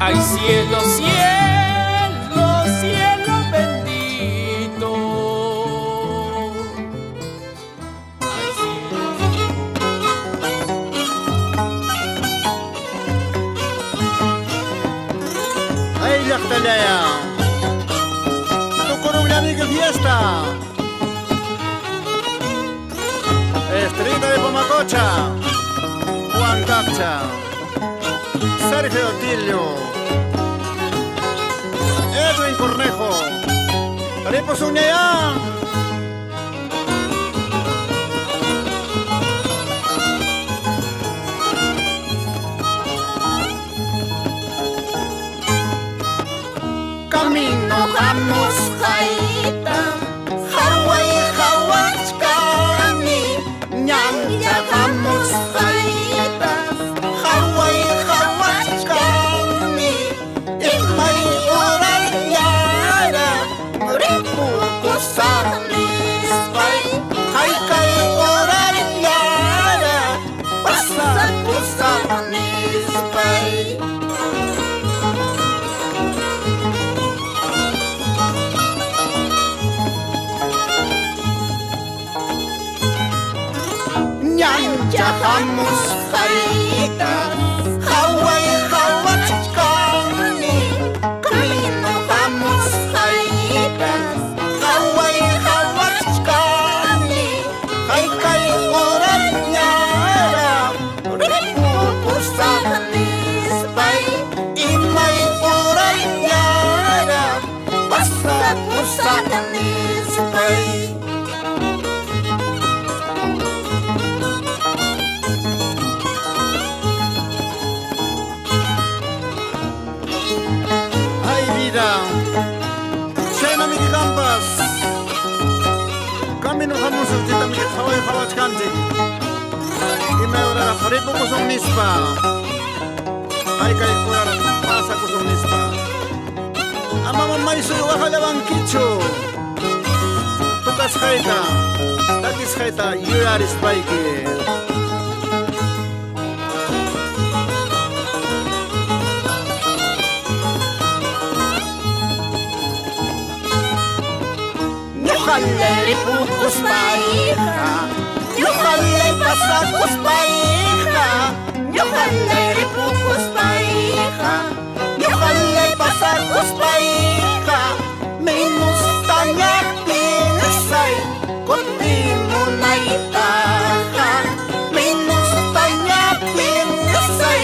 Ay, cielo, cielo, cielo bendito. Ay, cielo. Ay, Lactalaya. Tukurong lamig ang fiesta. Estrella de Pomacocha. Juan Capcha. Sergio Tilio. Edwin Cornejo. Aripo Suñayán. Camino vamos jaita, Hawaii hawachkani, Ñanja vamos jaita, Hawaii hawachkani, Imay oral yara, Ripu kusanis bay, Haykay oral yara, Basa kusanis bay. Ñanja vamos jaita, Hawaii hawachkani, Camino vamos jaita, Hawaii hawachkani, Haykay oral ñara, Ripu kusanis bay, Imay oral ñara, Basa kusanis bay. Shena mi campas. Camino vamos a quitar mi Hawaii hawachkanti. Y me ora la Ripu kusunispa. Haykay oral pasa kusunispa. Ama mamay suyo wajala banquicho. Tukas jaita. Takis jaita yuaris paiki. Yuhalleri pukus paika, Yuhalleri pasakus paika, Yuhalleri pukus paika, Yuhalleri pasakus paika, Minus tanya pinsay, Kundi mo na itaha, Minus tanya pinsay,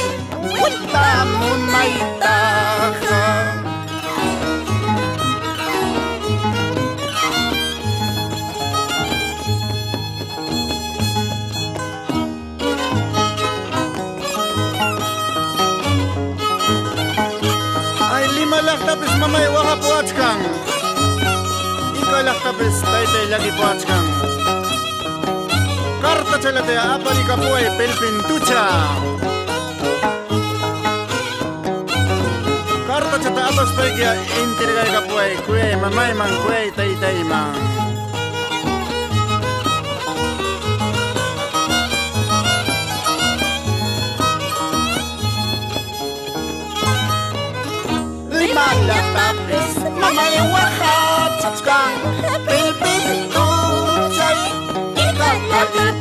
Kunta mo na itaha. Laktapis mamay waha puachkang. Ika laktapis taitay lagi puachkang. Karta chalate apali kapuay pelpintucha. Karta chata apas paikia intirgay kapuay kuay mamay man kuay taitay man. Malatapis, mamay wahat, Kang, Pilpin, Tuchay, Ikalat,